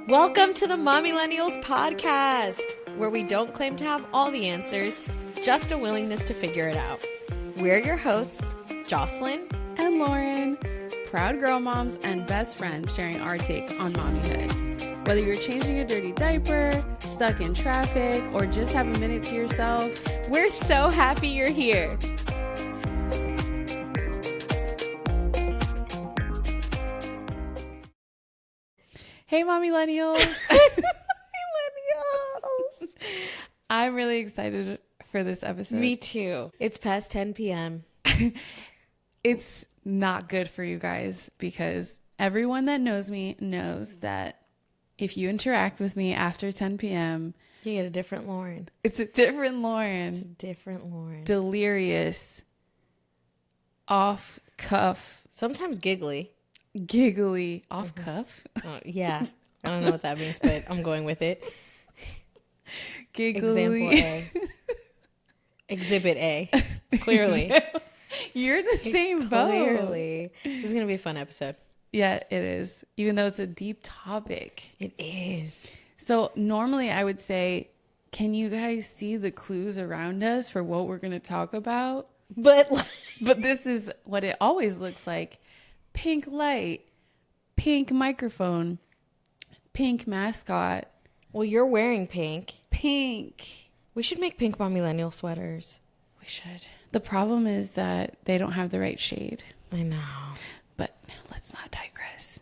Welcome to the Mommylennials podcast, where we don't claim to have all the answers, just a willingness to figure it out. We're your hosts, Jocelyn and Lauren, proud girl moms and best friends sharing our take on mommyhood. Whether you're changing a dirty diaper, stuck in traffic, or just have a minute to yourself, we're so happy you're here. Hey, Mommylennials. Mommylennials. I'm really excited for this episode. Me too. It's past 10 p.m. It's not good for you guys because everyone that knows me knows that if you interact with me after 10 p.m., you get a different Lauren. It's a different Lauren. It's a different Lauren. Delirious, off cuff. Sometimes giggly. Giggly, off cuff. Oh, yeah. I don't know what that means, but I'm going with it. Giggly. Example A. Exhibit A. Clearly. You're in the same boat. Clearly. This is going to be a fun episode. Yeah, it is. Even though it's a deep topic. It is. So normally I would say, can you guys see the clues around us for what we're going to talk about? But this is what it always looks like. Pink light, pink microphone, pink mascot. Well, you're wearing pink. Pink. We should make pink Mommylennial sweaters. We should. The problem is that they don't have the right shade. I know. But let's not digress.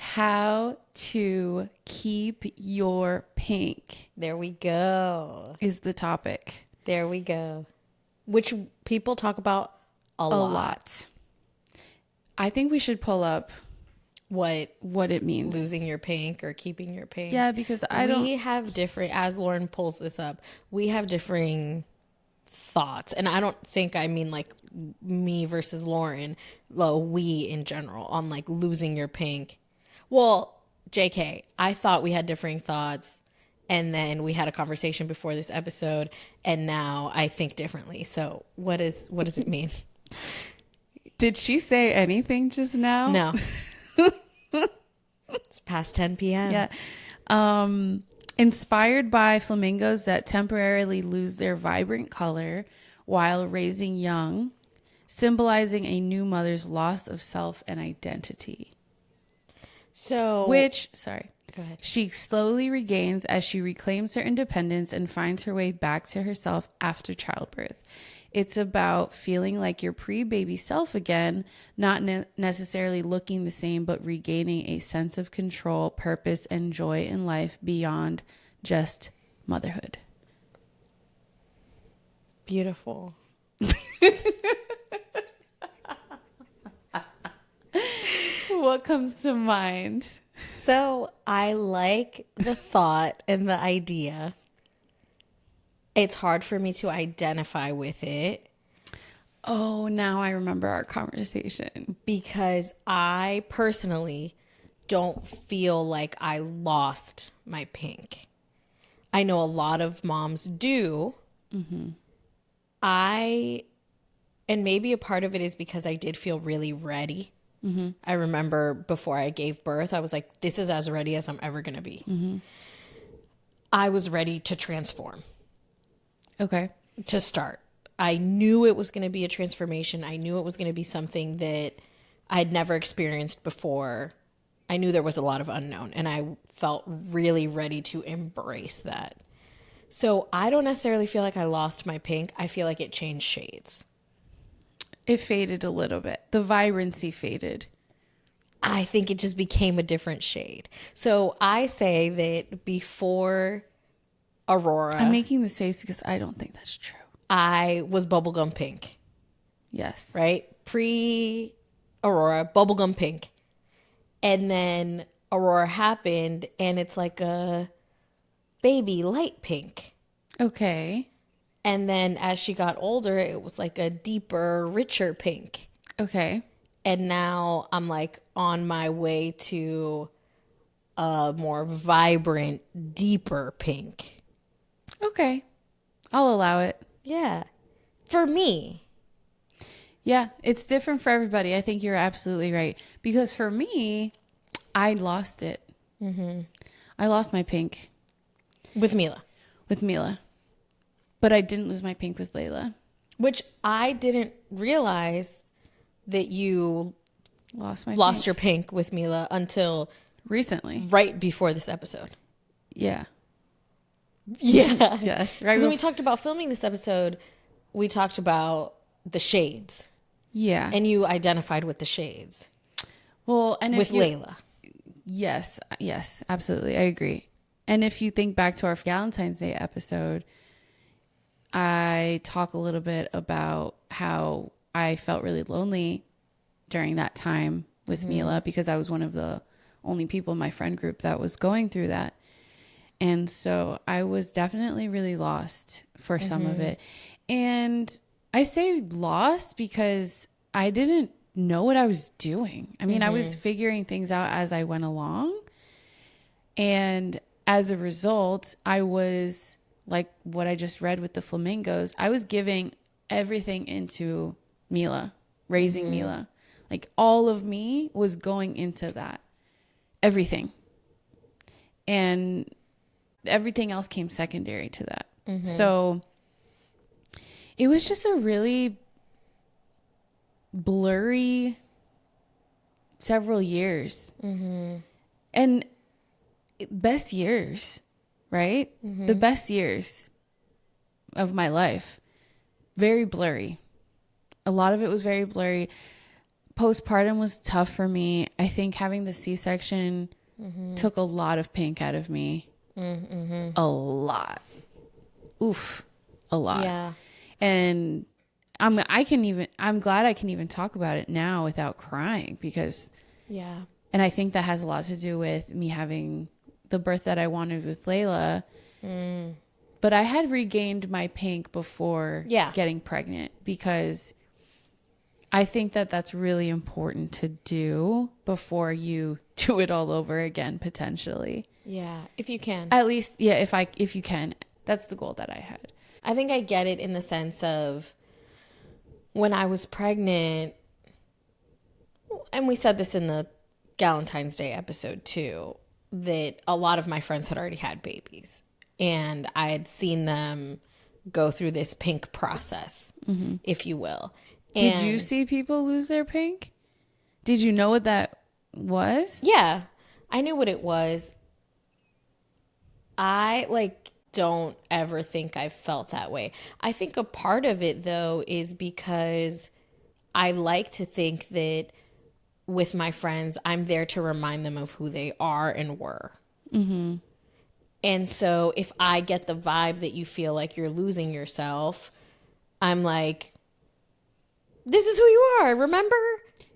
How to keep your pink. There we go. Is the topic. There we go. Which people talk about a lot. I think we should pull up what it means. Losing your pink or keeping your pink. Yeah, because we have different, as Lauren pulls this up, we have differing thoughts. And I don't think I mean like me versus Lauren, well, we in general on like losing your pink. Well, JK, I thought we had differing thoughts. And then we had a conversation before this episode, and now I think differently. So what does it mean? Did she say anything just now? No. It's past 10 p.m. Yeah. Inspired by flamingos that temporarily lose their vibrant color while raising young, symbolizing a new mother's loss of self and identity. So, Go ahead. She slowly regains as she reclaims her independence and finds her way back to herself after childbirth. It's about feeling like your pre-baby self again, not necessarily looking the same, but regaining a sense of control, purpose, and joy in life beyond just motherhood. Beautiful. What comes to mind? So I like the thought and the idea. It's hard for me to identify with it. Oh, now I remember our conversation. Because I personally don't feel like I lost my pink. I know a lot of moms do. Mm-hmm. And maybe a part of it is because I did feel really ready. Mm-hmm. I remember before I gave birth, I was like, this is as ready as I'm ever going to be. Mm-hmm. I was ready to transform. Okay. To start. I knew it was going to be a transformation. I knew it was going to be something that I had never experienced before. I knew there was a lot of unknown, and I felt really ready to embrace that. So I don't necessarily feel like I lost my pink. I feel like it changed shades. It faded a little bit. The vibrancy faded. I think it just became a different shade. So I say that before Aurora, I'm making this face because I don't think that's true. I was bubblegum pink. Yes. Right? Pre-Aurora, bubblegum pink. And then Aurora happened, and it's like a baby light pink. Okay. And then as she got older, it was like a deeper, richer pink. Okay. And now I'm like on my way to a more vibrant, deeper pink. Okay. I'll allow it. Yeah. For me. Yeah, it's different for everybody. I think you're absolutely right. Because for me, I lost it. I lost my pink With Mila. with Mila, but I didn't lose my pink with Layla. Which I didn't realize that you Lost my lost pink. your pink with Mila until Recently. right before this episode. Yeah. Yeah. Yes. Right. Because when we talked about filming this episode, we talked about the shades. Yeah. And you identified with the shades. Well, and with Layla. Yes. Yes. Absolutely. I agree. And if you think back to our Valentine's Day episode, I talk a little bit about how I felt really lonely during that time with Mila because I was one of the only people in my friend group that was going through that. And so I was definitely really lost for some of it. And I say lost because I didn't know what I was doing. I mean, I was figuring things out as I went along. And as a result, I was like what I just read with the flamingos. I was giving everything into Mila, raising Mila. Like all of me was going into that. Everything. And everything else came secondary to that. So it was just a really blurry several years. And best years, right? The best years of my life. Very blurry. A lot of it was very blurry. Postpartum was tough for me. I think having the C-section took a lot of pink out of me. A lot. Oof. A lot. Yeah. And I'm glad I can even talk about it now without crying because, Yeah. and I think that has a lot to do with me having the birth that I wanted with Layla. But I had regained my pink before getting pregnant because I think that that's really important to do before you do it all over again, potentially. Yeah. If you can. At least, yeah, if you can. That's the goal that I had. I think I get it in the sense of when I was pregnant, and we said this in the Valentine's Day episode too, that a lot of my friends had already had babies and I had seen them go through this pink process, if you will. Did you see people lose their pink? Did you know what that was? Yeah, I knew what it was. I don't ever think I felt that way. I think a part of it though is because I like to think that with my friends, I'm there to remind them of who they are and were. And so if I get the vibe that you feel like you're losing yourself, I'm like, this is who you are. Remember?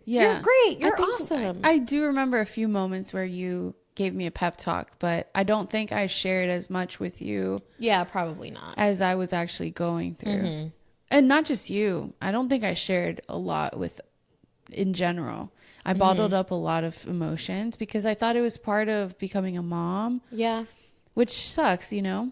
Yeah. You're great. You're awesome. I do remember a few moments where you gave me a pep talk, but I don't think I shared as much with you. Yeah, probably not. As I was actually going through. And not just you. I don't think I shared a lot in general. I bottled up a lot of emotions because I thought it was part of becoming a mom. Yeah. Which sucks, you know?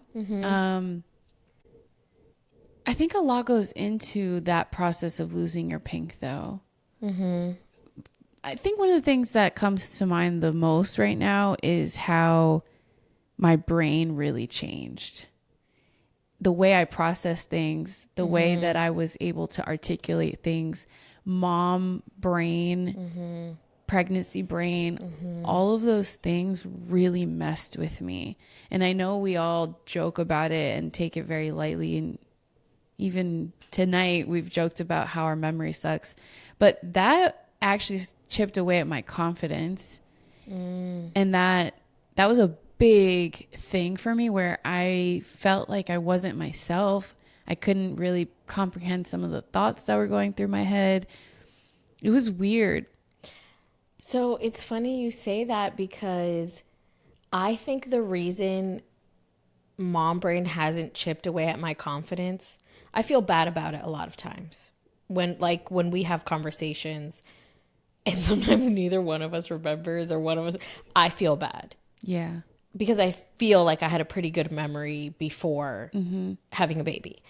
I think a lot goes into that process of losing your pink, though. I think one of the things that comes to mind the most right now is how my brain really changed. The way I process things, the way that I was able to articulate things, mom brain, pregnancy brain, all of those things really messed with me. And I know we all joke about it and take it very lightly. And even tonight we've joked about how our memory sucks. But that actually chipped away at my confidence. And that was a big thing for me where I felt like I wasn't myself. I couldn't really comprehend some of the thoughts that were going through my head. It was weird. So it's funny you say that because I think the reason mom brain hasn't chipped away at my confidence, I feel bad about it a lot of times. When we have conversations and sometimes neither one of us remembers or one of us, I feel bad. Yeah. Because I feel like I had a pretty good memory before having a baby.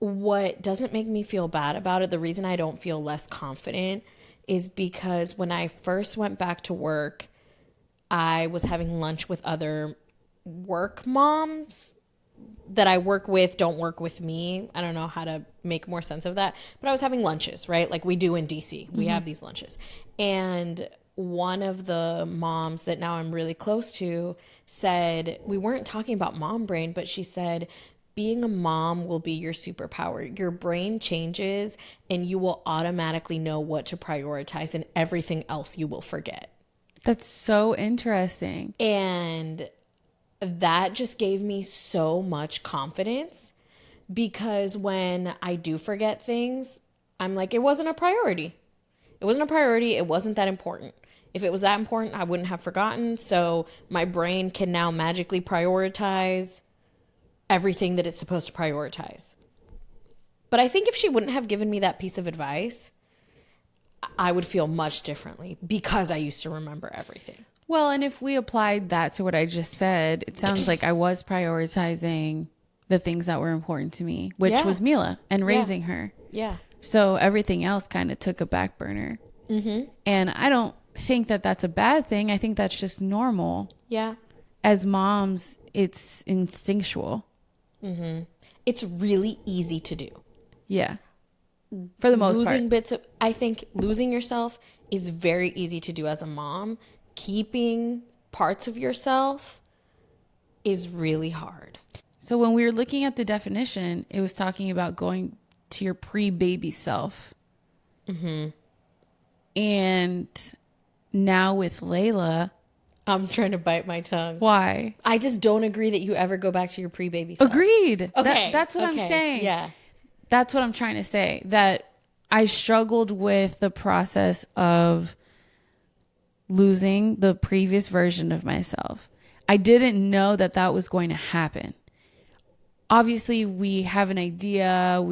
What doesn't make me feel bad about it, the reason I don't feel less confident is because when I first went back to work, I was having lunch with other work moms that I work with, don't work with me. I don't know how to make more sense of that. But I was having lunches, right? Like we do in DC. We have these lunches. And one of the moms that now I'm really close to said, we weren't talking about mom brain, but she said, being a mom will be your superpower. Your brain changes and you will automatically know what to prioritize, and everything else you will forget. That's so interesting. And that just gave me so much confidence, because when I do forget things, I'm like, it wasn't a priority. It wasn't a priority. It wasn't that important. If it was that important, I wouldn't have forgotten. So my brain can now magically prioritize everything that it's supposed to prioritize. But I think if she wouldn't have given me that piece of advice, I would feel much differently, because I used to remember everything. Well, and if we applied that to what I just said, it sounds like I was prioritizing the things that were important to me, which was Mila and raising her. Yeah. So everything else kind of took a back burner. And I don't think that that's a bad thing. I think that's just normal. Yeah. As moms, it's instinctual. It's really easy to do. Yeah. For the most Losing part. bits of, I think losing yourself is very easy to do as a mom. Keeping parts of yourself is really hard. So when we were looking at the definition, it was talking about going to your pre-baby self. And now with Layla, I'm trying to bite my tongue. why? I just don't agree that you ever go back to your pre-baby self. Agreed. Okay. That's what I'm saying. Yeah. That's what I'm trying to say. That I struggled with the process of losing the previous version of myself. I didn't know that that was going to happen. Obviously, we have an idea.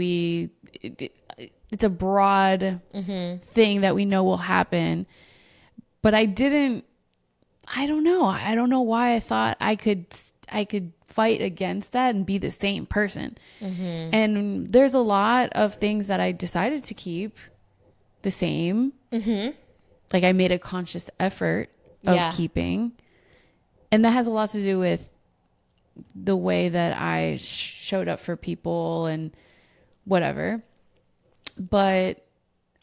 It's a broad thing that we know will happen. But I don't know. I don't know why I thought I could fight against that and be the same person. And there's a lot of things that I decided to keep the same. Like I made a conscious effort of keeping. And that has a lot to do with the way that I showed up for people and whatever. But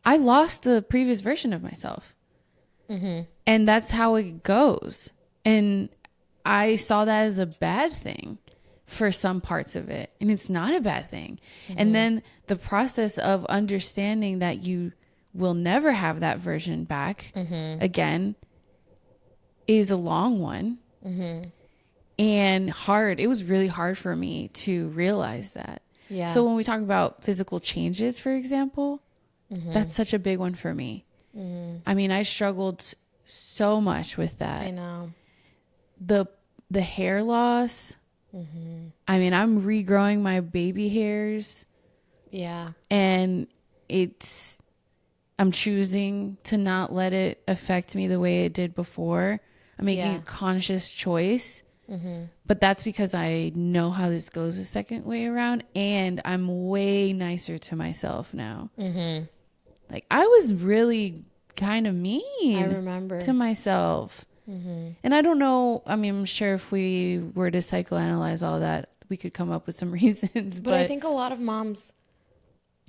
I lost the previous version of myself. And that's how it goes. And I saw that as a bad thing for some parts of it. And it's not a bad thing. And then the process of understanding that you will never have that version back again is a long one. And hard. It was really hard for me to realize that. Yeah. So when we talk about physical changes, for example, that's such a big one for me. I mean, I struggled so much with that. I know. The hair loss. I mean, I'm regrowing my baby hairs. Yeah. And I'm choosing to not let it affect me the way it did before. I'm making a conscious choice. But that's because I know how this goes the second way around. And I'm way nicer to myself now. Like I was really kind of mean. I remember. To myself. And I don't know. I mean, I'm sure if we were to psychoanalyze all that, we could come up with some reasons. But I think a lot of moms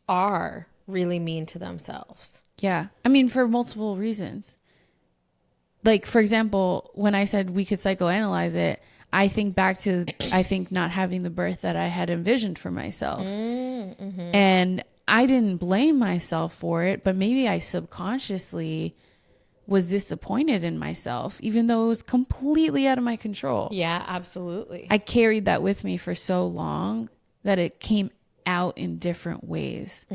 are really mean to themselves. Yeah. I mean, for multiple reasons. Like, for example, when I said we could psychoanalyze it, I think back to, not having the birth that I had envisioned for myself. And I didn't blame myself for it, but maybe I subconsciously was disappointed in myself, even though it was completely out of my control. Yeah, absolutely. I carried that with me for so long that it came out in different ways.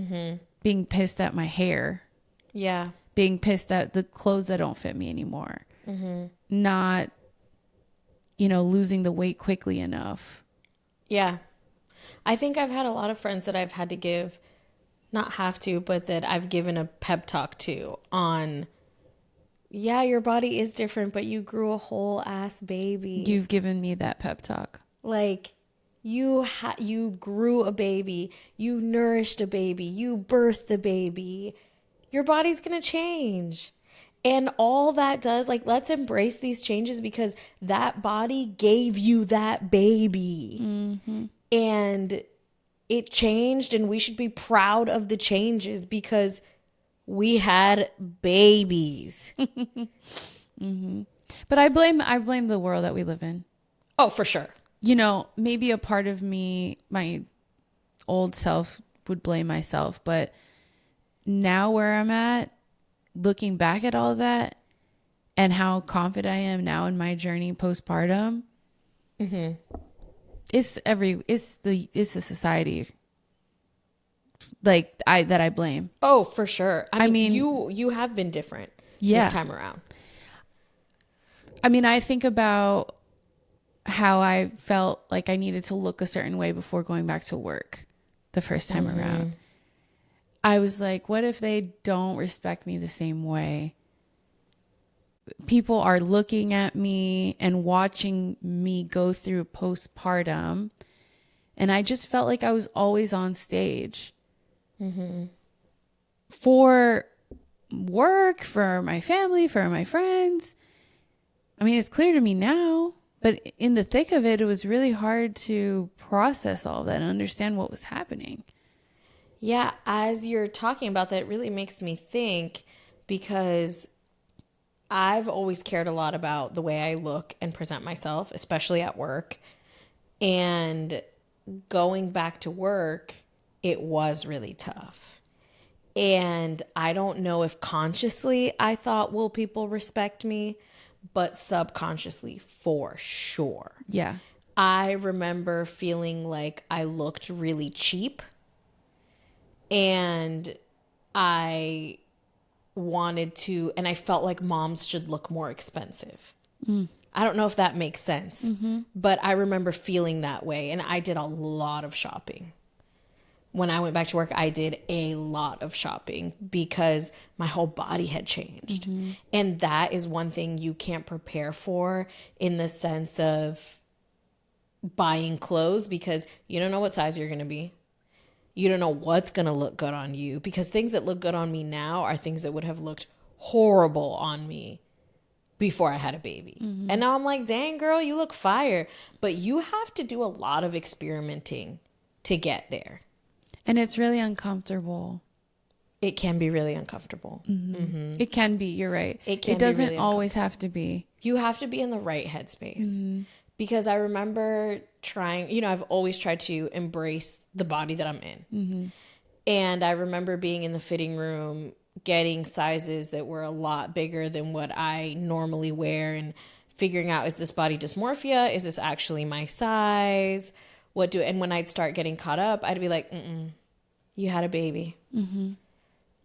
Being pissed at my hair. Yeah. Being pissed at the clothes that don't fit me anymore. Not, losing the weight quickly enough. Yeah. I think I've had a lot of friends that I've had to give, not have to, but that I've given a pep talk to on, yeah, your body is different, but you grew a whole ass baby. You've given me that pep talk. Like, you grew a baby, you nourished a baby, you birthed a baby. Your body's going to change. And all that does, like, let's embrace these changes because that body gave you that baby. And it changed, and we should be proud of the changes because we had babies. But I blame the world that we live in. Oh, for sure. You know, maybe a part of me, my old self, would blame myself, but now where I'm at, looking back at all of that and how confident I am now in my journey postpartum, it's the society like that I blame. Oh, for sure. I mean, mean, you have been different Yeah. this time around. I mean, I think about how I felt like I needed to look a certain way before going back to work the first time around. I was like, what if they don't respect me the same way? People are looking at me and watching me go through postpartum. And I just felt like I was always on stage for work, for my family, for my friends. I mean, it's clear to me now, but in the thick of it, it was really hard to process all that and understand what was happening. Yeah, as you're talking about that, it really makes me think because I've always cared a lot about the way I look and present myself, especially at work. And going back to work, it was really tough. And I don't know if consciously I thought, will people respect me? But subconsciously, for sure. Yeah. I remember feeling like I looked really cheap. And I wanted to, and I felt like moms should look more expensive. I don't know if that makes sense, but I remember feeling that way. And I did a lot of shopping. When I went back to work, I did a lot of shopping because my whole body had changed. And that is one thing you can't prepare for in the sense of buying clothes because you don't know what size you're going to be. You don't know what's going to look good on you because things that look good on me now are things that would have looked horrible on me before I had a baby. And now I'm like, dang, girl, you look fire. But you have to do a lot of experimenting to get there. And it's really uncomfortable. It can be really uncomfortable. It can be. You're right. It can It be doesn't really always have to be. You have to be in the right headspace. Because I remember trying, I've always tried to embrace the body that I'm in. And I remember being in the fitting room, getting sizes that were a lot bigger than what I normally wear and figuring out, is this body dysmorphia? Is this actually my size? And when I'd start getting caught up, I'd be like, you had a baby.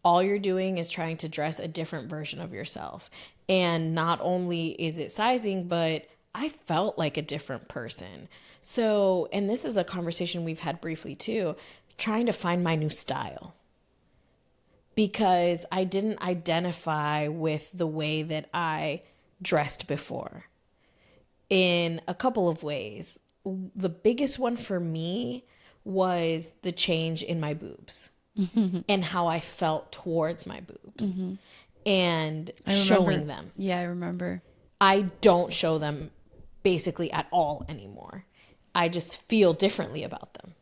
All you're doing is trying to dress a different version of yourself. And not only is it sizing, but I felt like a different person. So, and this is a conversation we've had briefly too, trying to find my new style. Because I didn't identify with the way that I dressed before in a couple of ways. The biggest one for me was the change in my boobs and how I felt towards my boobs and showing them. Yeah, I remember. I don't show them basically at all anymore. I just feel differently about them.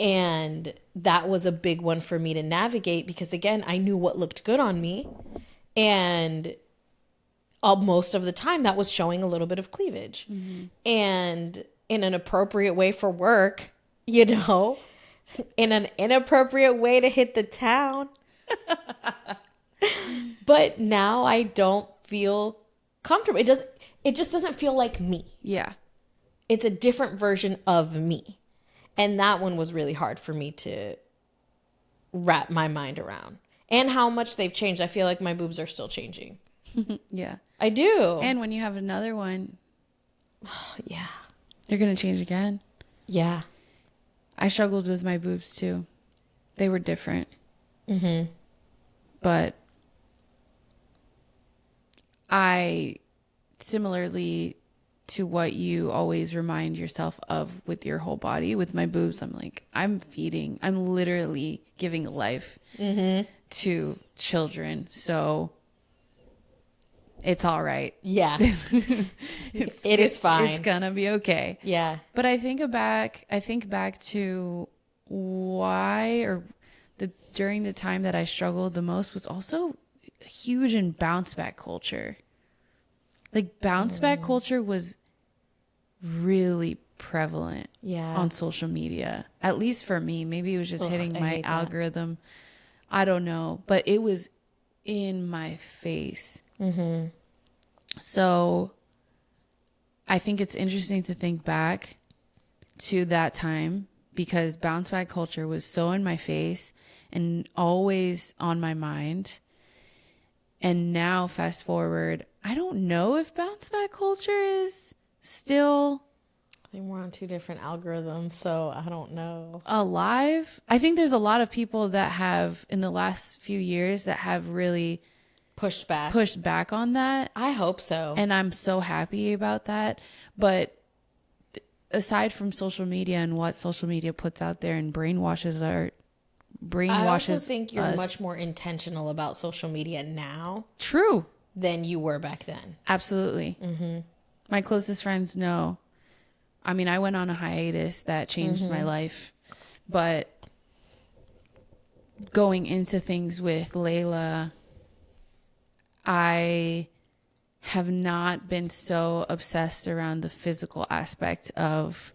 And that was a big one for me to navigate because, again, I knew what looked good on me. And most of the time that was showing a little bit of cleavage. And in an appropriate way for work, in an inappropriate way to hit the town. But now I don't feel comfortable. It just doesn't feel like me. Yeah. It's a different version of me. And that one was really hard for me to wrap my mind around. And how much they've changed. I feel like my boobs are still changing. Yeah. I do. And when you have another one, yeah. they're going to change again. Yeah. I struggled with my boobs too. They were different. But I, similarly to what you always remind yourself of with your whole body, with my boobs, I'm like, I'm literally giving life to children. So it's all right. Yeah. It is fine. It's gonna be okay. Yeah. But I think back to why, or during the time that I struggled the most was also huge in bounce back culture. Like bounce back culture was really prevalent on social media, at least for me. Maybe it was just hitting my algorithm. I don't know, but it was in my face. So I think it's interesting to think back to that time, because bounce back culture was so in my face and always on my mind. And now fast forward, I don't know if bounce back culture is still, I think we're on two different algorithms, so I don't know, alive. I think there's a lot of people that have in the last few years that have really pushed back on that. I hope so. And I'm so happy about that. But aside from social media and what social media puts out there and brainwashes I also think you're us. much more intentional about social media now. True. Than you were back then. Absolutely. My closest friends know. I mean, I went on a hiatus that changed my life, but going into things with Layla, I have not been so obsessed around the physical aspect of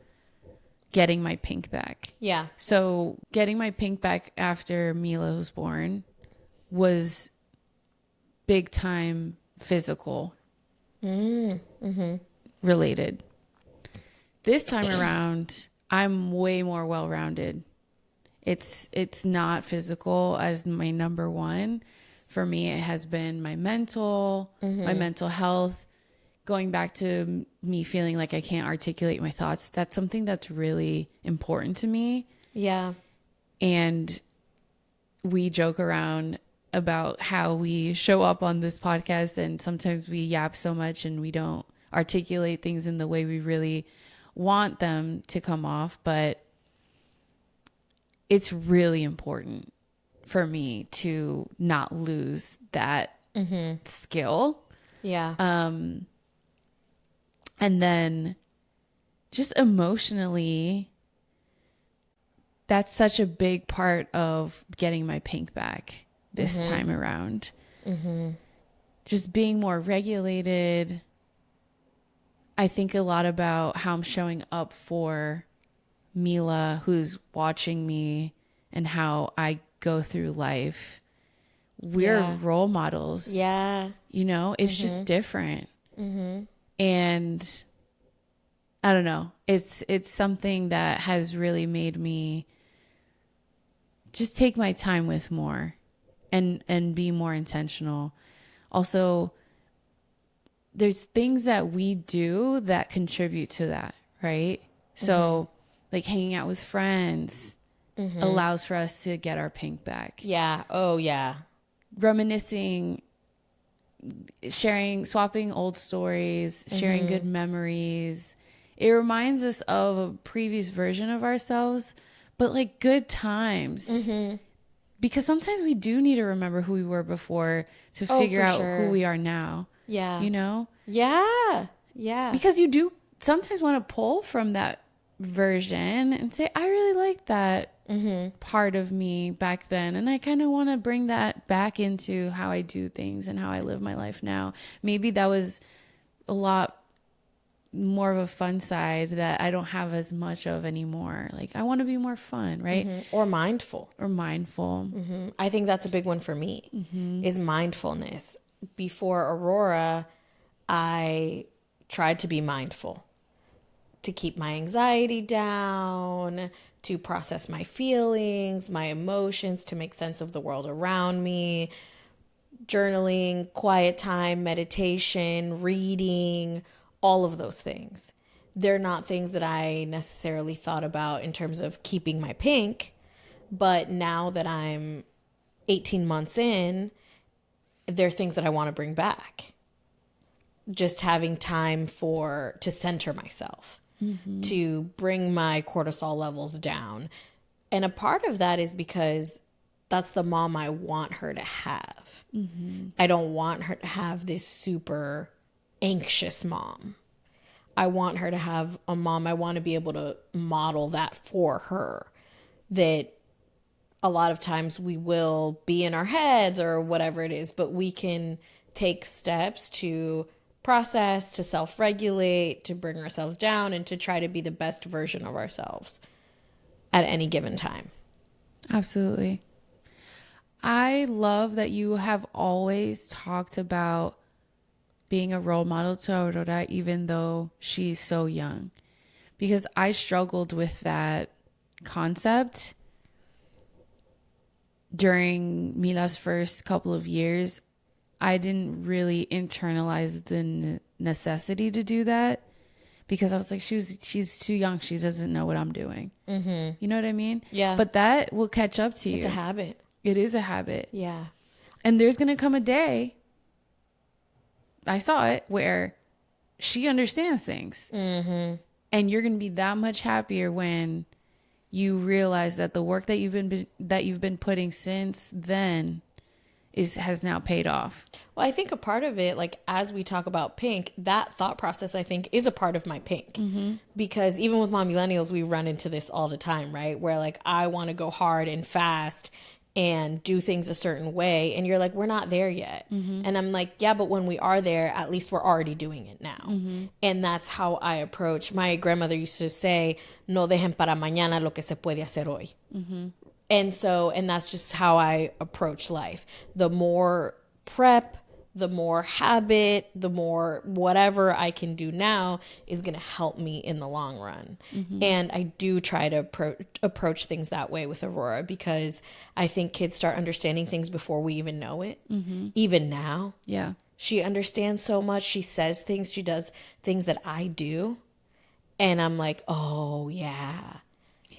getting my pink back. Yeah. So getting my pink back after Mila was born was big time physical related. This time around, I'm way more well-rounded. It's not physical as my number one. For me, it has been my mental health. Going back to me feeling like I can't articulate my thoughts, that's something that's really important to me. Yeah. And we joke around about how we show up on this podcast, and sometimes we yap so much and we don't articulate things in the way we really want them to come off. But it's really important for me to not lose that skill. Yeah. And then just emotionally, that's such a big part of getting my pink back this time around. Just being more regulated. I think a lot about how I'm showing up for Mila, who's watching me, and how I go through life. We're role models. Yeah. You know, it's just different. And I don't know, it's something that has really made me just take my time with more and be more intentional. Also, there's things that we do that contribute to that, right? So like hanging out with friends allows for us to get our pink back. Yeah. Oh, yeah. Reminiscing, swapping old stories, sharing good memories. It reminds us of a previous version of ourselves, but like good times. Because sometimes we do need to remember who we were before to figure out who we are now. Yeah. You know? Yeah. Yeah. Because you do sometimes want to pull from that version and say, I really like that part of me back then, and I kind of want to bring that back into how I do things and how I live my life now. Maybe that was a lot more of a fun side that I don't have as much of anymore. Like I want to be more fun, right? Or mindful. I think that's a big one for me is mindfulness. Before Aurora, I tried to be mindful, to keep my anxiety down, to process my feelings, my emotions, to make sense of the world around me. Journaling, quiet time, meditation, reading, all of those things. They're not things that I necessarily thought about in terms of keeping my pink, but now that I'm 18 months in, they're things that I want to bring back. Just having time to center myself, to bring my cortisol levels down. And a part of that is because that's the mom I want her to have. I don't want her to have this super anxious mom. I want her to have a mom. I want to be able to model that for her. That a lot of times we will be in our heads or whatever it is, but we can take steps to process, to self-regulate, to bring ourselves down, and to try to be the best version of ourselves at any given time. Absolutely. I love that you have always talked about being a role model to Aurora, even though she's so young, because I struggled with that concept during Mila's first couple of years. I didn't really internalize the necessity to do that because I was like, she's too young. She doesn't know what I'm doing. You know what I mean? Yeah. But that will catch up to you. It's a habit. It is a habit. Yeah. And there's going to come a day, I saw it, where she understands things. And you're going to be that much happier when you realize that the work that you've been putting since then has now paid off. Well, I think a part of it, like as we talk about pink, that thought process, I think, is a part of my pink. Because even with Mom Millennials, we run into this all the time, right? Where like, I want to go hard and fast and do things a certain way. And you're like, we're not there yet. And I'm like, yeah, but when we are there, at least we're already doing it now. And that's how I approach. My grandmother used to say, no dejen para mañana lo que se puede hacer hoy. And that's just how I approach life. The more prep, the more habit, the more whatever I can do now is going to help me in the long run. And I do try to approach things that way with Aurora, because I think kids start understanding things before we even know it. Even now. Yeah. She understands so much. She says things. She does things that I do. And I'm like, oh, yeah.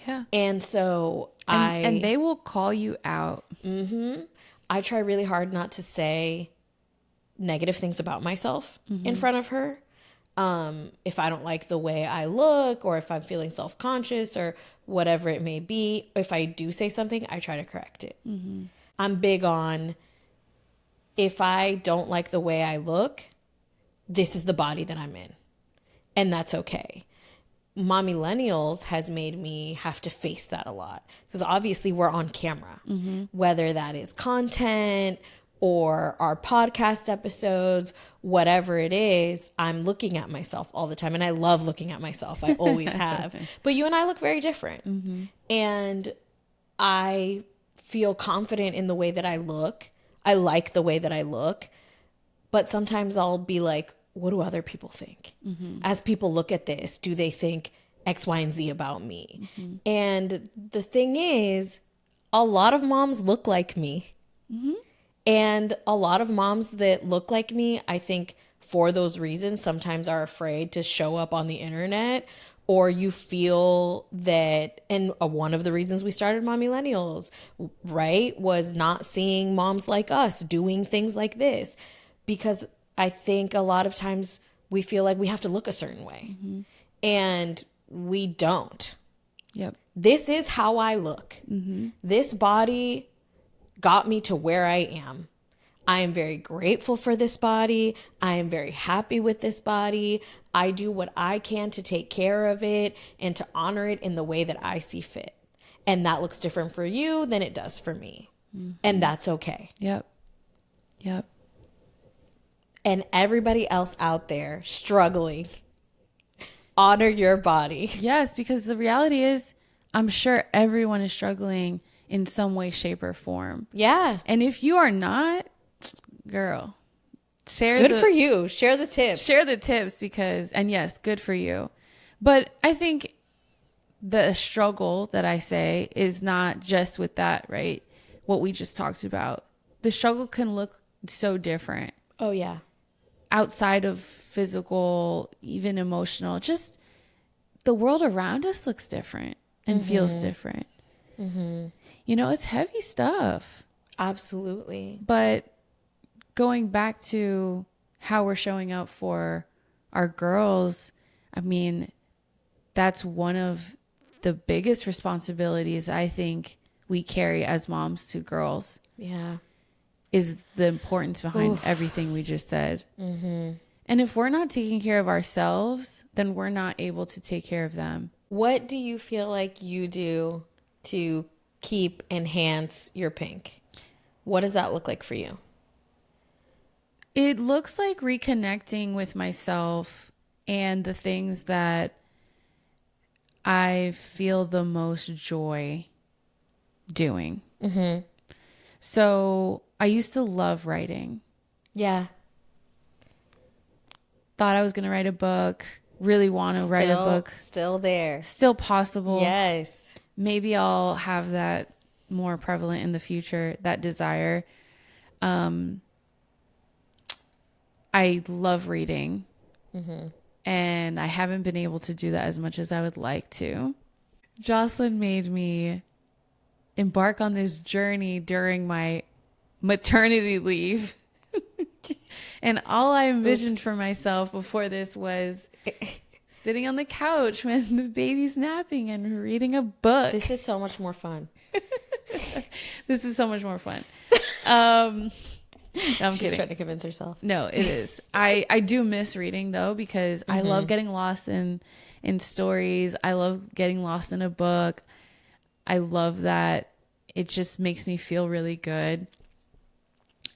Yeah. And so and they will call you out. I try really hard not to say negative things about myself in front of her. If I don't like the way I look, or if I'm feeling self-conscious or whatever it may be, if I do say something, I try to correct it. I'm big on, if I don't like the way I look, this is the body that I'm in. And that's okay. Mom Millennials has made me have to face that a lot, because obviously we're on camera, whether that is content or our podcast episodes, whatever it is, I'm looking at myself all the time. And I love looking at myself. I always have. But you and I look very different. And I feel confident in the way that I look. I like the way that I look. But sometimes I'll be like, what do other people think? As people look at this, do they think X, Y, and Z about me? And the thing is, a lot of moms look like me. And a lot of moms that look like me, I think for those reasons, sometimes are afraid to show up on the internet, or you feel that, and one of the reasons we started Mom Millennials, right, was not seeing moms like us doing things like this, because I think a lot of times we feel like we have to look a certain way, and we don't. Yep. This is how I look. This body got me to where I am. I am very grateful for this body. I am very happy with this body. I do what I can to take care of it and to honor it in the way that I see fit. And that looks different for you than it does for me. And that's okay. Yep. And everybody else out there struggling, honor your body. Yes, because the reality is, I'm sure everyone is struggling in some way, shape, or form. Yeah. And if you are not, girl, good for you. Share the tips. Share the tips, because, and yes, good for you. But I think the struggle that I say is not just with that, right? What we just talked about. The struggle can look so different. Oh, yeah. Outside of physical, even emotional, just the world around us looks different and feels different. You know, it's heavy stuff. Absolutely. But going back to how we're showing up for our girls, I mean, that's one of the biggest responsibilities I think we carry as moms to girls. Yeah. Is the importance behind everything we just said. Mm-hmm. And if we're not taking care of ourselves, then we're not able to take care of them. What do you feel like you do to enhance your pink? What does that look like for you? It looks like reconnecting with myself and the things that I feel the most joy doing. Mm-hmm. So I used to love writing. Yeah. Thought I was going to write a book. Really want to write a book. Still there. Still possible. Yes. Maybe I'll have that more prevalent in the future, that desire. I love reading. Mm-hmm. And I haven't been able to do that as much as I would like to. Jocelyn made me embark on this journey during my maternity leave. And all I envisioned for myself before this was sitting on the couch when the baby's napping and reading a book. This is so much more fun. This is so much more fun. No, I'm She's kidding. trying to convince herself. No, it is. I do miss reading though, because I love getting lost in stories. I love getting lost in a book. I love that. It just makes me feel really good.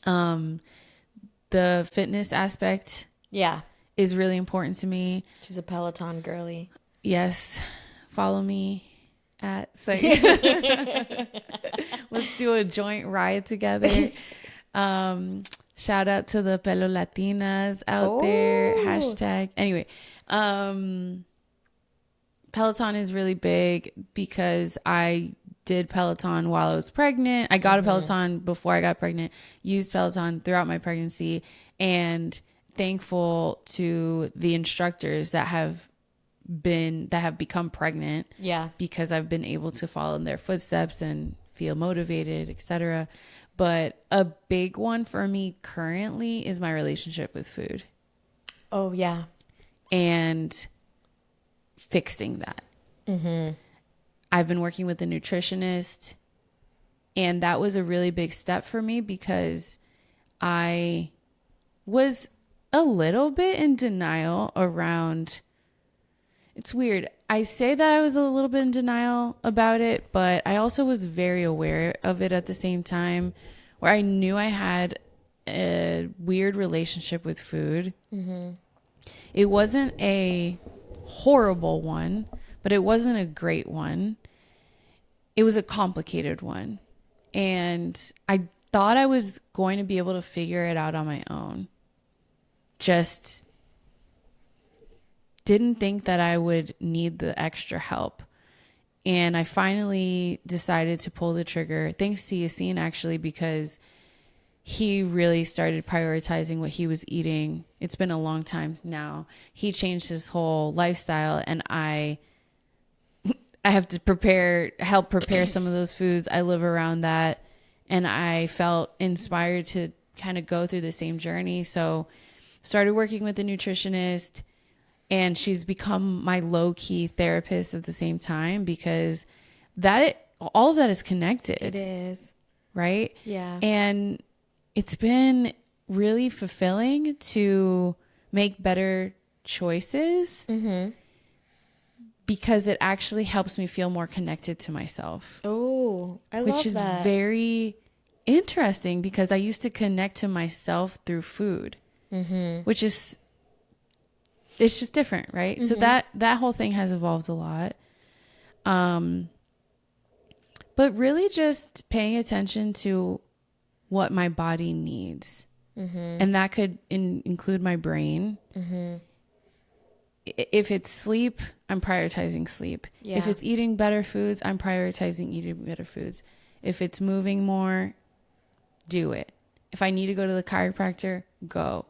The fitness aspect, is really important to me. She's a Peloton girly. Yes. Follow me at let's do a joint ride together. Shout out to the Pelo Latinas out there. Hashtag. Anyway, Peloton is really big because I did Peloton while I was pregnant. I got a Peloton before I got pregnant, used Peloton throughout my pregnancy, and thankful to the instructors that have become pregnant. Yeah. Because I've been able to follow in their footsteps and feel motivated, etc. But a big one for me currently is my relationship with food. Oh, yeah. And fixing that. Mm-hmm. I've been working with a nutritionist, and that was a really big step for me because I was a little bit in denial around. It's weird. I say that I was a little bit in denial about it, but I also was very aware of it at the same time, where I knew I had a weird relationship with food. Mm-hmm. It wasn't a horrible one, but it wasn't a great one. It was a complicated one. And I thought I was going to be able to figure it out on my own. Just didn't think that I would need the extra help. And I finally decided to pull the trigger, thanks to Yassine actually, because he really started prioritizing what he was eating. It's been a long time now. He changed his whole lifestyle, and I have to help prepare some of those foods. I live around that, and I felt inspired to kind of go through the same journey. So started working with a nutritionist, and she's become my low-key therapist at the same time, because all of that is connected. It is. Right? Yeah. And it's been really fulfilling to make better choices. Mm-hmm. Because it actually helps me feel more connected to myself. Oh, I love that. Which is very interesting, because I used to connect to myself through food, which is, it's just different, right? Mm-hmm. So that whole thing has evolved a lot. But really just paying attention to what my body needs. Mm-hmm. And that could include my brain. Mm-hmm. If it's sleep, I'm prioritizing sleep. Yeah. If it's eating better foods, I'm prioritizing eating better foods. If it's moving more, do it. If I need to go to the chiropractor, go.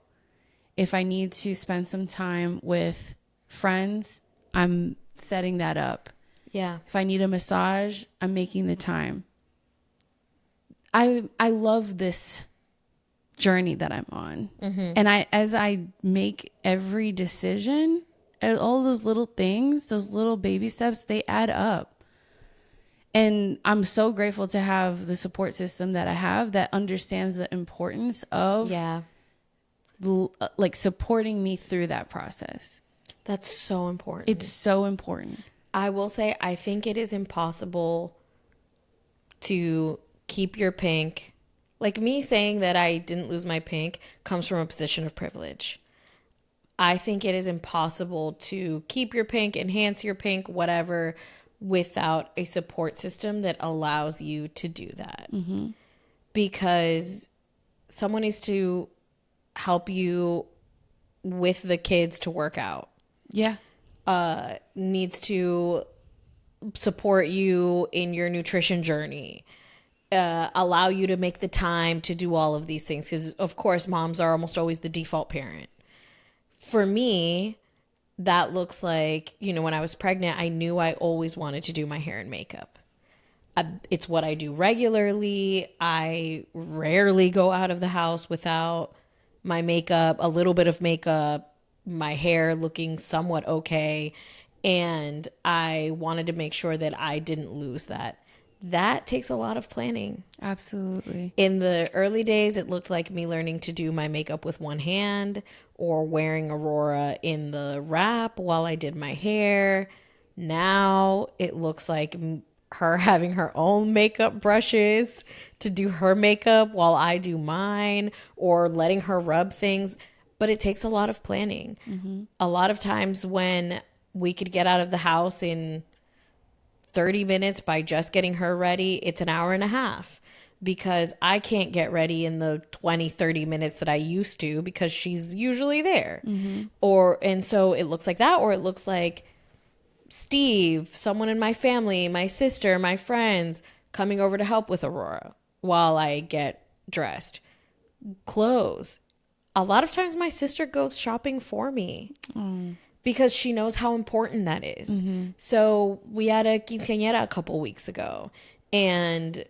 If I need to spend some time with friends, I'm setting that up. Yeah. If I need a massage, I'm making the time. I love this journey that I'm on. Mm-hmm. And as I make every decision, all those little things, those little baby steps, they add up. And I'm so grateful to have the support system that I have that understands the importance of Yeah. like supporting me through that process. That's so important. It's so important. I will say, I think it is impossible to keep your pink. Like, me saying that I didn't lose my pink comes from a position of privilege. I think it is impossible to keep your pink, enhance your pink, whatever, without a support system that allows you to do that. Mm-hmm. Because someone needs to help you with the kids to work out. Yeah. Needs to support you in your nutrition journey. Allow you to make the time to do all of these things. Because, of course, moms are almost always the default parent. For me, that looks like, when I was pregnant, I knew I always wanted to do my hair and makeup. It's what I do regularly. I rarely go out of the house without my makeup, a little bit of makeup, my hair looking somewhat okay. And I wanted to make sure that I didn't lose that. That takes a lot of planning. Absolutely. In the early days, it looked like me learning to do my makeup with one hand or wearing Aurora in the wrap while I did my hair. Now it looks like her having her own makeup brushes to do her makeup while I do mine, or letting her rub things. But it takes a lot of planning. Mm-hmm. A lot of times when we could get out of the house in 30 minutes by just getting her ready, it's an hour and a half, because I can't get ready in the 20, 30 minutes that I used to, because she's usually there. Mm-hmm. And so it looks like that, or it looks like Steve, someone in my family, my sister, my friends, coming over to help with Aurora while I get dressed. Clothes. A lot of times my sister goes shopping for me. Because she knows how important that is. Mm-hmm. So we had a quinceañera a couple weeks ago, and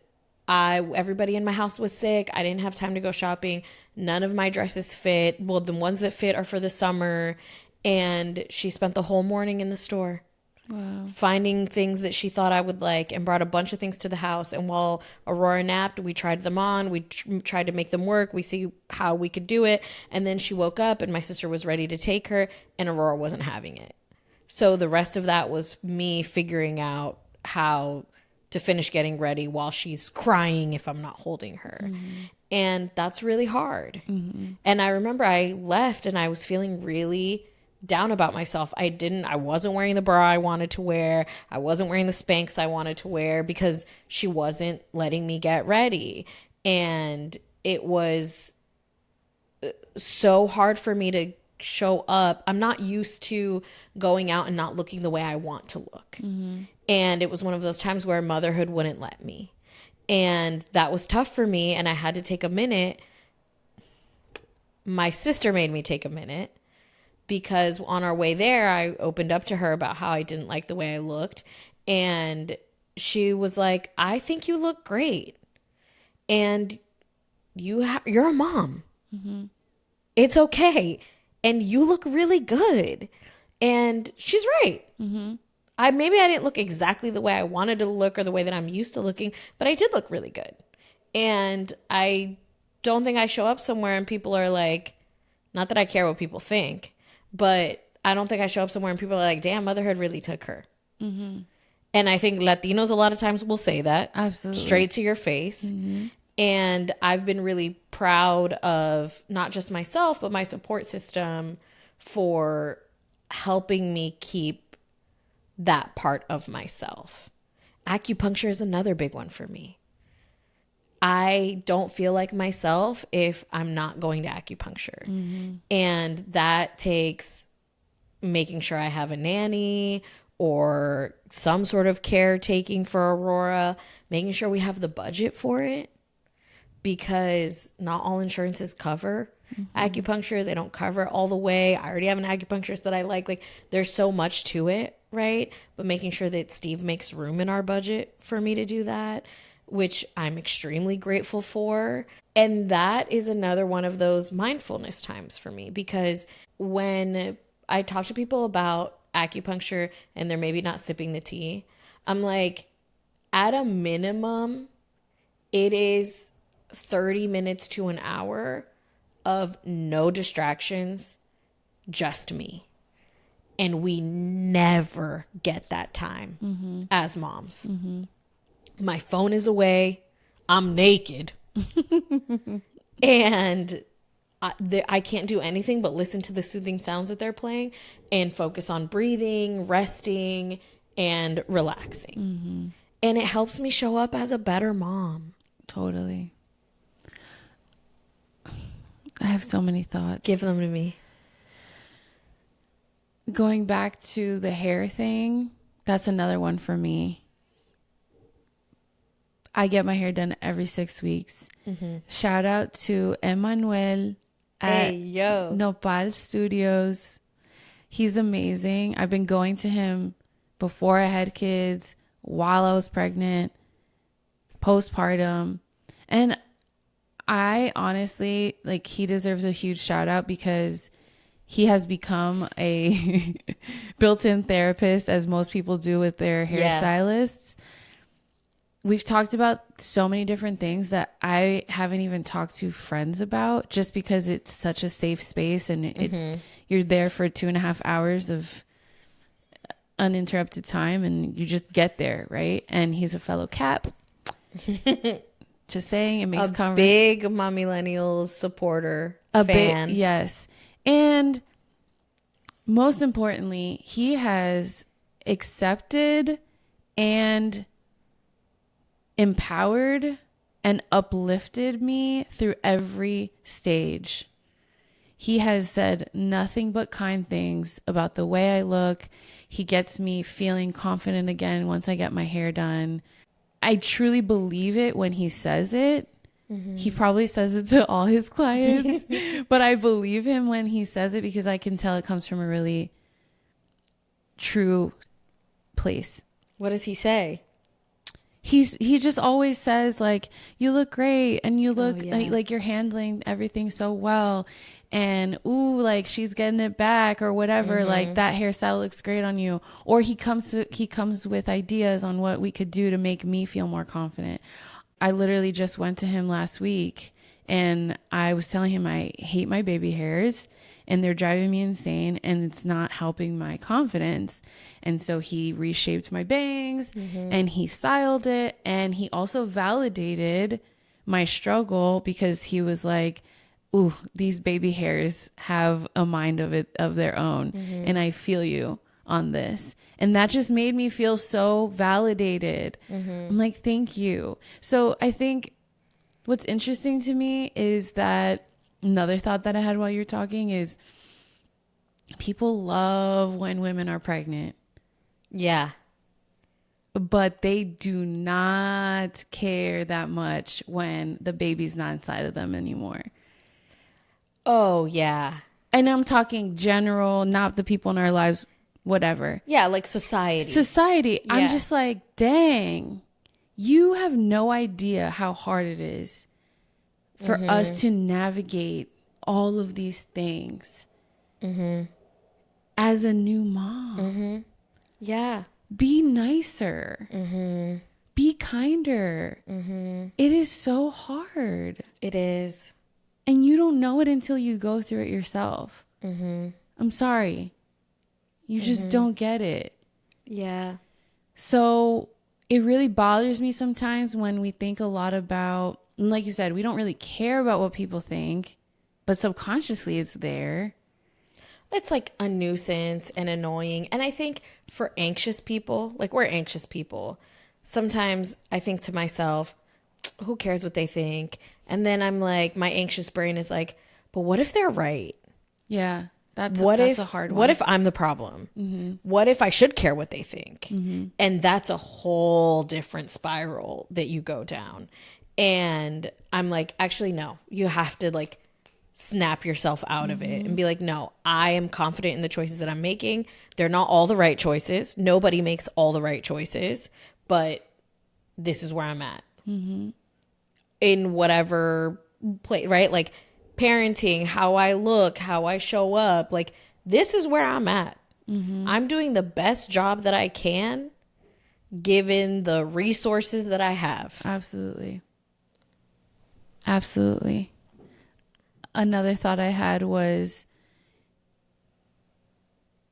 everybody in my house was sick. I didn't have time to go shopping. None of my dresses fit. Well, the ones that fit are for the summer. And she spent the whole morning in the store. Wow. Finding things that she thought I would like, and brought a bunch of things to the house. And while Aurora napped, we tried them on. We tried to make them work. We see how we could do it. And then she woke up and my sister was ready to take her, and Aurora wasn't having it. So the rest of that was me figuring out how to finish getting ready while she's crying if I'm not holding her. Mm-hmm. And that's really hard. Mm-hmm. And I remember I left and I was feeling really down about myself. I wasn't wearing the bra I wanted to wear. I wasn't wearing the Spanx I wanted to wear, because she wasn't letting me get ready. And it was so hard for me to show up. I'm not used to going out and not looking the way I want to look. Mm-hmm. And it was one of those times where motherhood wouldn't let me. And that was tough for me. And I had to take a minute. My sister made me take a minute, because on our way there, I opened up to her about how I didn't like the way I looked. And she was like, I think you look great. And you're a mom. Mm-hmm. It's okay. And you look really good. And she's right. Mm-hmm. Maybe I didn't look exactly the way I wanted to look, or the way that I'm used to looking, but I did look really good. And I don't think I show up somewhere and people are like, not that I care what people think, but I don't think I show up somewhere and people are like, damn, motherhood really took her. Mm-hmm. And I think Latinos a lot of times will say that. Absolutely. Straight to your face. Mm-hmm. And I've been really proud of not just myself, but my support system for helping me keep that part of myself. Acupuncture is another big one for me. I don't feel like myself if I'm not going to acupuncture. Mm-hmm. And that takes making sure I have a nanny or some sort of caretaking for Aurora, making sure we have the budget for it, because not all insurances cover acupuncture. They don't cover it all the way. I already have an acupuncturist that I like. Like, there's so much to it, right? But making sure that Steve makes room in our budget for me to do that, which I'm extremely grateful for. And that is another one of those mindfulness times for me, because when I talk to people about acupuncture and they're maybe not sipping the tea, I'm like, at a minimum, it is 30 minutes to an hour of no distractions, just me. And we never get that time as moms. My phone is away. I'm naked. And I can't do anything but listen to the soothing sounds that they're playing and focus on breathing, resting, and relaxing. And it helps me show up as a better mom. Totally. I have so many thoughts. Give them to me. Going back to the hair thing, that's another one for me. I get my hair done every 6 weeks. Shout out to Emmanuel at Nopal Studios. He's amazing. I've been going to him before I had kids, while I was pregnant, postpartum. And I honestly, like, he deserves a huge shout out because he has become a built-in therapist, as most people do with their hairstylists. We've talked about so many different things that I haven't even talked to friends about, just because it's such a safe space and you're there for 2.5 hours of uninterrupted time and you just get there, right? And he's a fellow Cap. Just saying, it makes a big Mom Millennials supporter, fan. Yes. And most importantly, he has accepted and empowered and uplifted me through every stage. He has said nothing but kind things about the way I look. He gets me feeling confident again once I get my hair done. I truly believe it when he says it. He probably says it to all his clients, but I believe him when he says it because I can tell it comes from a really true place. What does he say? He just always says, like, you look great and you look like you're handling everything so well, and ooh, like she's getting it back or whatever, like that hairstyle looks great on you. Or he comes with ideas on what we could do to make me feel more confident. I literally just went to him last week and I was telling him I hate my baby hairs and they're driving me insane and it's not helping my confidence. And so he reshaped my bangs and he styled it, and he also validated my struggle because he was like, ooh, these baby hairs have a mind of their own. And I feel you on this. And that just made me feel so validated. I'm like, thank you. So I think what's interesting to me is that another thought that I had while you're talking is people love when women are pregnant. Yeah. But they do not care that much when the baby's not inside of them anymore. Oh, yeah. And I'm talking general, not the people in our lives, whatever. Yeah, like society. Society. Yeah. I'm just like, dang, you have no idea how hard it is for us to navigate all of these things as a new mom. Yeah. Be nicer. Be kinder. It is so hard. It is. And you don't know it until you go through it yourself. I'm sorry. You just don't get it. Yeah. So it really bothers me sometimes when we think a lot about, and like you said, we don't really care about what people think, but subconsciously it's there. It's like a nuisance and annoying. And I think for anxious people, like we're anxious people, sometimes I think to myself, who cares what they think? And then I'm like, my anxious brain is like, but what if they're right? Yeah, that's a hard one. What if I'm the problem? What if I should care what they think? And that's a whole different spiral that you go down. And I'm like, actually, no, you have to like snap yourself out of it and be like, no, I am confident in the choices that I'm making. They're not all the right choices. Nobody makes all the right choices, but this is where I'm at. In whatever place, right? Like parenting, how I look, how I show up, like this is where I'm at. I'm doing the best job that I can given the resources that I have. Absolutely. Absolutely. Another thought I had was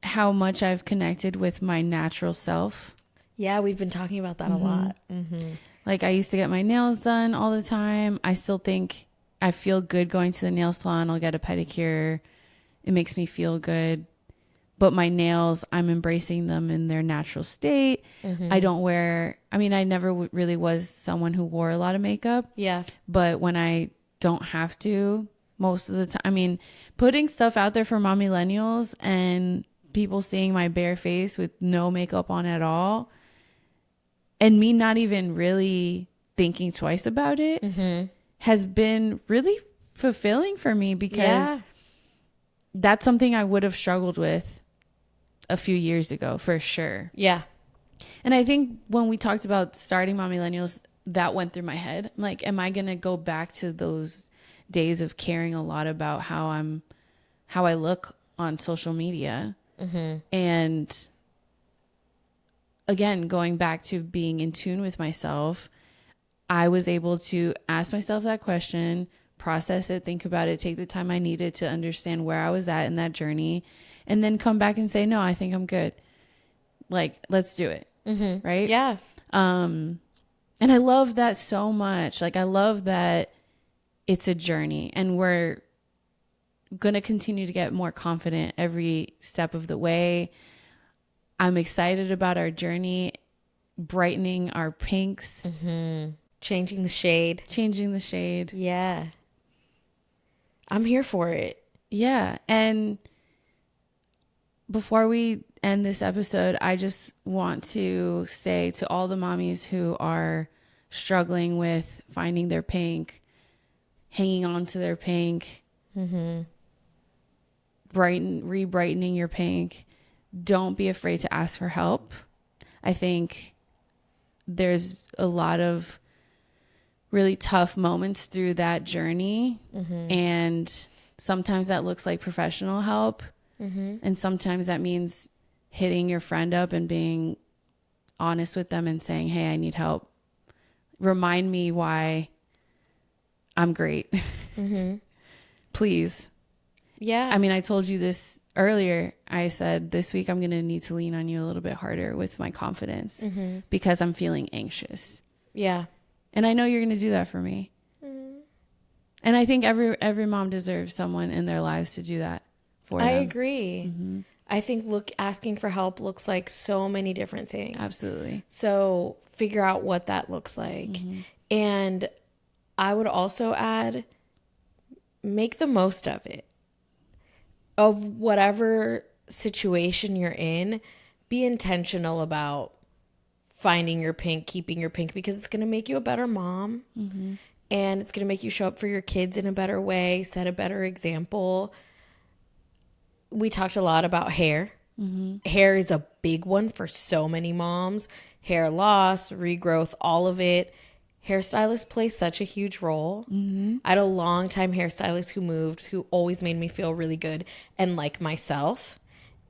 how much I've connected with my natural self. Yeah, we've been talking about that a lot. Mm-hmm. Like, I used to get my nails done all the time. I still think I feel good going to the nail salon. I'll get a pedicure. It makes me feel good. But my nails, I'm embracing them in their natural state. I don't wear, I mean, I never really was someone who wore a lot of makeup. Yeah. But when I don't have to, most of the time, I mean, putting stuff out there for mom millennials and people seeing my bare face with no makeup on at all, and me not even really thinking twice about it, has been really fulfilling for me, because that's something I would have struggled with a few years ago, for sure. Yeah. And I think when we talked about starting Mom Millennials, that went through my head. I'm like, am I going to go back to those days of caring a lot about how I look on social media? And again, going back to being in tune with myself, I was able to ask myself that question, process it, think about it, take the time I needed to understand where I was at in that journey, and then come back and say, no, I think I'm good. Like, let's do it. Right? Yeah. And I love that so much. Like, I love that it's a journey, and we're going to continue to get more confident every step of the way. I'm excited about our journey, brightening our pinks, Changing the shade. changing the shade. Yeah. I'm here for it. Yeah. And before we end this episode, I just want to say to all the mommies who are struggling with finding their pink, hanging on to their pink, re-brightening your pink, don't be afraid to ask for help. I think there's a lot of really tough moments through that journey. And sometimes that looks like professional help. And sometimes that means hitting your friend up and being honest with them and saying, hey, I need help. Remind me why I'm great. Please. Yeah. I mean, I told you this earlier. I said this week I'm going to need to lean on you a little bit harder with my confidence because I'm feeling anxious. Yeah. And I know you're going to do that for me. And I think every mom deserves someone in their lives to do that for them. I agree. I think asking for help looks like so many different things. Absolutely. So figure out what that looks like. And I would also add, make the most of it. Of whatever situation you're in, be intentional about finding your pink, keeping your pink, because it's going to make you a better mom. And it's going to make you show up for your kids in a better way, set a better example. We talked a lot about hair. Hair is a big one for so many moms. Hair loss, regrowth, all of it. Hairstylists play such a huge role. I had a long time hairstylist who moved, who always made me feel really good and like myself.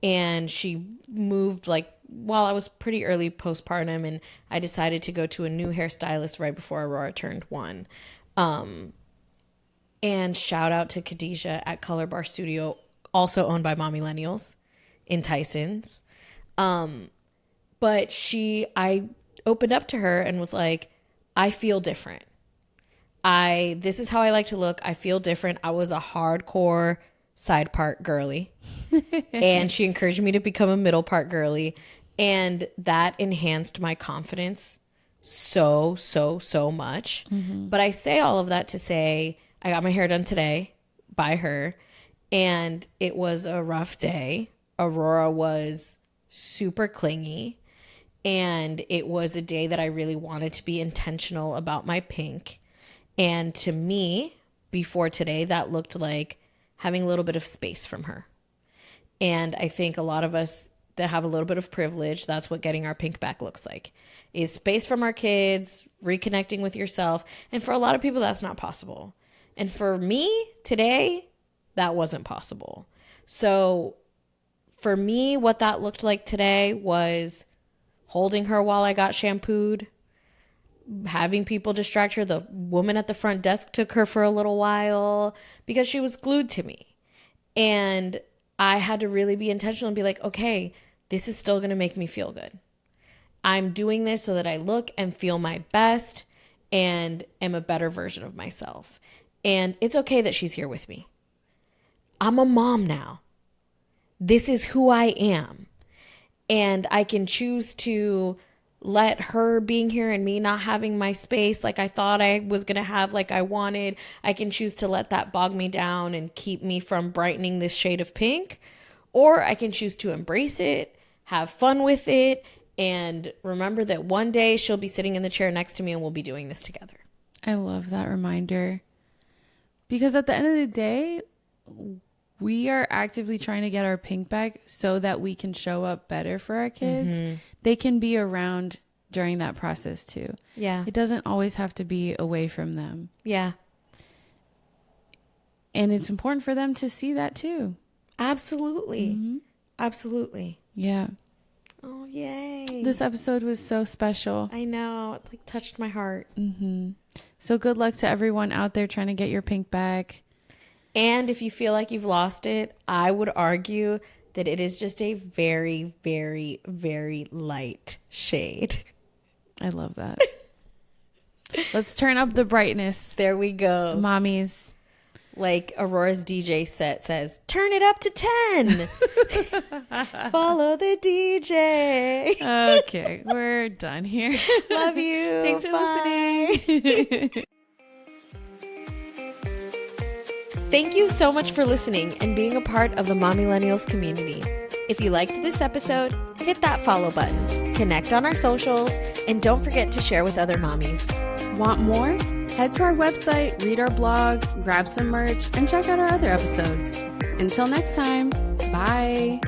And she moved like while I was pretty early postpartum, and I decided to go to a new hairstylist right before Aurora turned 1. And shout out to Khadijah at Color Bar Studio, also owned by Mom Millennials in Tyson's. But I opened up to her and was like, I feel different. This is how I like to look. I feel different. I was a hardcore side part girly. And she encouraged me to become a middle part girly. And that enhanced my confidence so much. But I say all of that to say, I got my hair done today by her. And it was a rough day. Aurora was super clingy. And it was a day that I really wanted to be intentional about my pink. And to me, before today, that looked like having a little bit of space from her. And I think a lot of us that have a little bit of privilege, that's what getting our pink back looks like, is space from our kids, reconnecting with yourself. And for a lot of people, that's not possible. And for me today, that wasn't possible. So for me, what that looked like today was holding her while I got shampooed, having people distract her. The woman at the front desk took her for a little while because she was glued to me. And I had to really be intentional and be like, okay, this is still going to make me feel good. I'm doing this so that I look and feel my best and am a better version of myself. And it's okay that she's here with me. I'm a mom now. This is who I am. And I can choose to let her being here and me not having my space like I thought I was going to have, like I wanted. I can choose to let that bog me down and keep me from brightening this shade of pink. Or I can choose to embrace it, have fun with it, and remember that one day she'll be sitting in the chair next to me and we'll be doing this together. I love that reminder. Because at the end of the day, we are actively trying to get our pink bag so that we can show up better for our kids. Mm-hmm. They can be around during that process too. Yeah. It doesn't always have to be away from them. Yeah. And it's important for them to see that too. Absolutely. Mm-hmm. Absolutely. Yeah. Oh, yay. This episode was so special. I know. It like touched my heart. Mm-hmm. So good luck to everyone out there trying to get your pink bag. And if you feel like you've lost it, I would argue that it is just a very, very, very light shade. I love that. Let's turn up the brightness. There we go. Mommies. Like Aurora's DJ set says, turn it up to 10. Follow the DJ. Okay, we're done here. Love you. Thanks for listening. Thank you so much for listening and being a part of the Mommillennials community. If you liked this episode, hit that follow button, connect on our socials, and don't forget to share with other mommies. Want more? Head to our website, read our blog, grab some merch, and check out our other episodes. Until next time, bye.